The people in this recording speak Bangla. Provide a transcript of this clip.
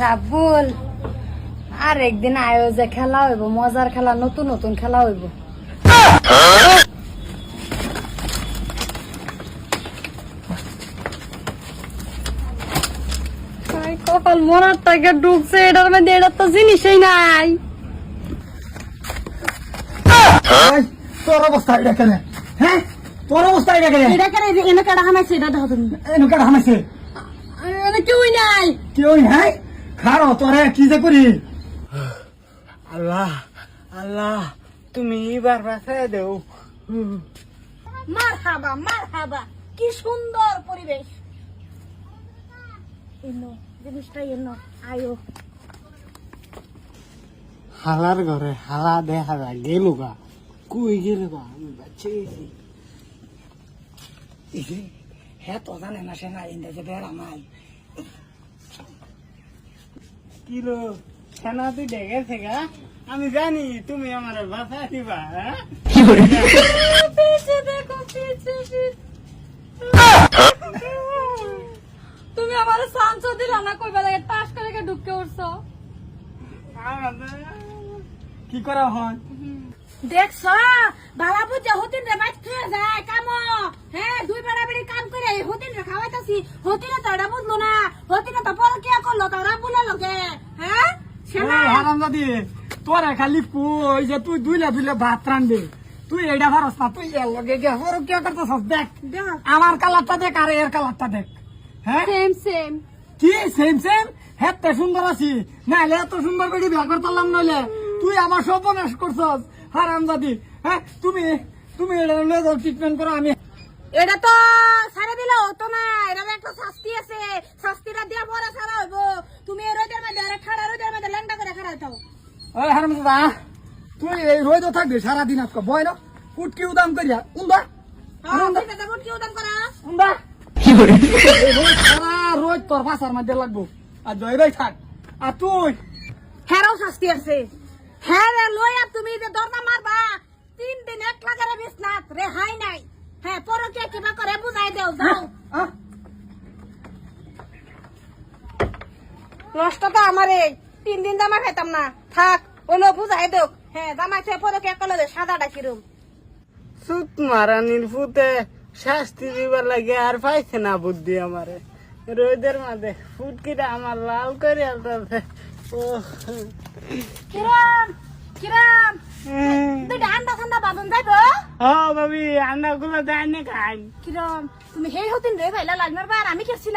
রাব্বুল আর একদিন আয়ো যে খেলা হইব, মজার খেলা, নতুন নতুন খেলা হইব। কপাল মরার টাকা ঢুকছে, এটার মধ্যে এটা তো জিনিসই নাই। তোর অবস্থা এটা কেন? হ্যাঁ, তোর অবস্থা এটা কেন? এটা কেন এনে কাটা হামাইছে? এটা দেখো তুমি, এনুকার হামাইছে এনে কেউই নাই। কেউ নাই। খারো তোরে কি যে করি। আল্লাহ আল্লাহ, তুমি এবার বাঁচাই দেও। মারহাবা মারহাবা, কি সুন্দর পরিবেশ। এনো জিনিসটা এনো, আয়ো। হালার ঘরে হালা দেখা যায় গেল গা, কই গেল গা? আমি বাচ্চা গেছি। হ্যাঁ তো জানে না সে না ইন্দাজে বেড়া নাই। কি লো সেনা তুই ডেকেছে গা? আমি জানি তুমি আমার বাসা দিবা। পিছে দেখো, পিছে তুমি আমার সাঞ্চ দিলা না, কইবা লাগে টাস করে ঢুকে উঠছো। কি করা হয়? দেখছ বাবা বুঝে হতিন রে বাইক খেয়ে যায় কাম। হ্যাঁ, দুই বেড়াবেড়ি কাম করে হতিন রে খাওয়াইতাছি। হতিনে তো এটা বুঝলো না, হতিনে তো পরে কি করলো তোরা বুলে লোকে। হ্যাঁ হারামজাদি, তোরা খালি কই যে তুই দুইলা দুইলা ভাত রান্ধে, তুই এইটা ভারস না। তুই এর লগে গিয়ে হরক কি করতেছস? দেখ আমার কালারটা দেখ আর এর কালারটা দেখ। হ্যাঁ সেম সেম। কি সেম সেম? হেতে সুন্দর আছি নাহলে এত সুন্দর করে বিয়া করতাম নইলে। তুই আমার সর্বনাশ করছস হারামজাদি। হ্যাঁ, তুমি তুমি এটা ট্রিটমেন্ট করো। আমি এটা তো ছাড়া দিলে হতো না, এটা একটা শাস্তি আছে। শাস্তিটা দিয়া পরে ছাড়া হইব। তুমি এই রোদের মধ্যে আর খাড়া রোদের মধ্যে ল্যাংটা করে খাড়া হইতাও। ওই হারামজাদা, তুই এই রোদ থাকবি সারাদিন আজকে বয় না উটকি উদাম করিয়া উন্দা কি উদাম করা? উন্দা রোজ তোর বাসার মধ্যে লাগবো। আর জয় ভাই থাক। আর তুই হ্যাঁ শাস্তি আছে। হ্যাঁ রে লইয়া তুমি যে দরজা মারবা 3 দিন 1 লাখের বিছনাত রেহাই নাই। হ্যাঁ, পরে কে কিবা করে বুঝাই দেও যাও। নষ্ট তো আমারে 3 দিন জামা খাইতাম না, থাক অন্য বুঝাই দেও। হ্যাঁ, জামা খেয়ে পরে কে কলে সাদাটা কিরম। সুত মারানির ফুতে শাস্তি দিবার লাগে আর পাইছে না বুদ্ধি আমারে। রোদের মাঝে ফুটকিটা আমার লাল করে আলতাছে। কিরম কিরম দুইটা আন্ডা ঠান্ডা বাদন যাইব। হ্যাঁ ভাবি, আন্ডা গুলো দেয় না খাই। কিরম তুমি হেই হতিন রে ভাইলা লাগনার বার আমি কেছি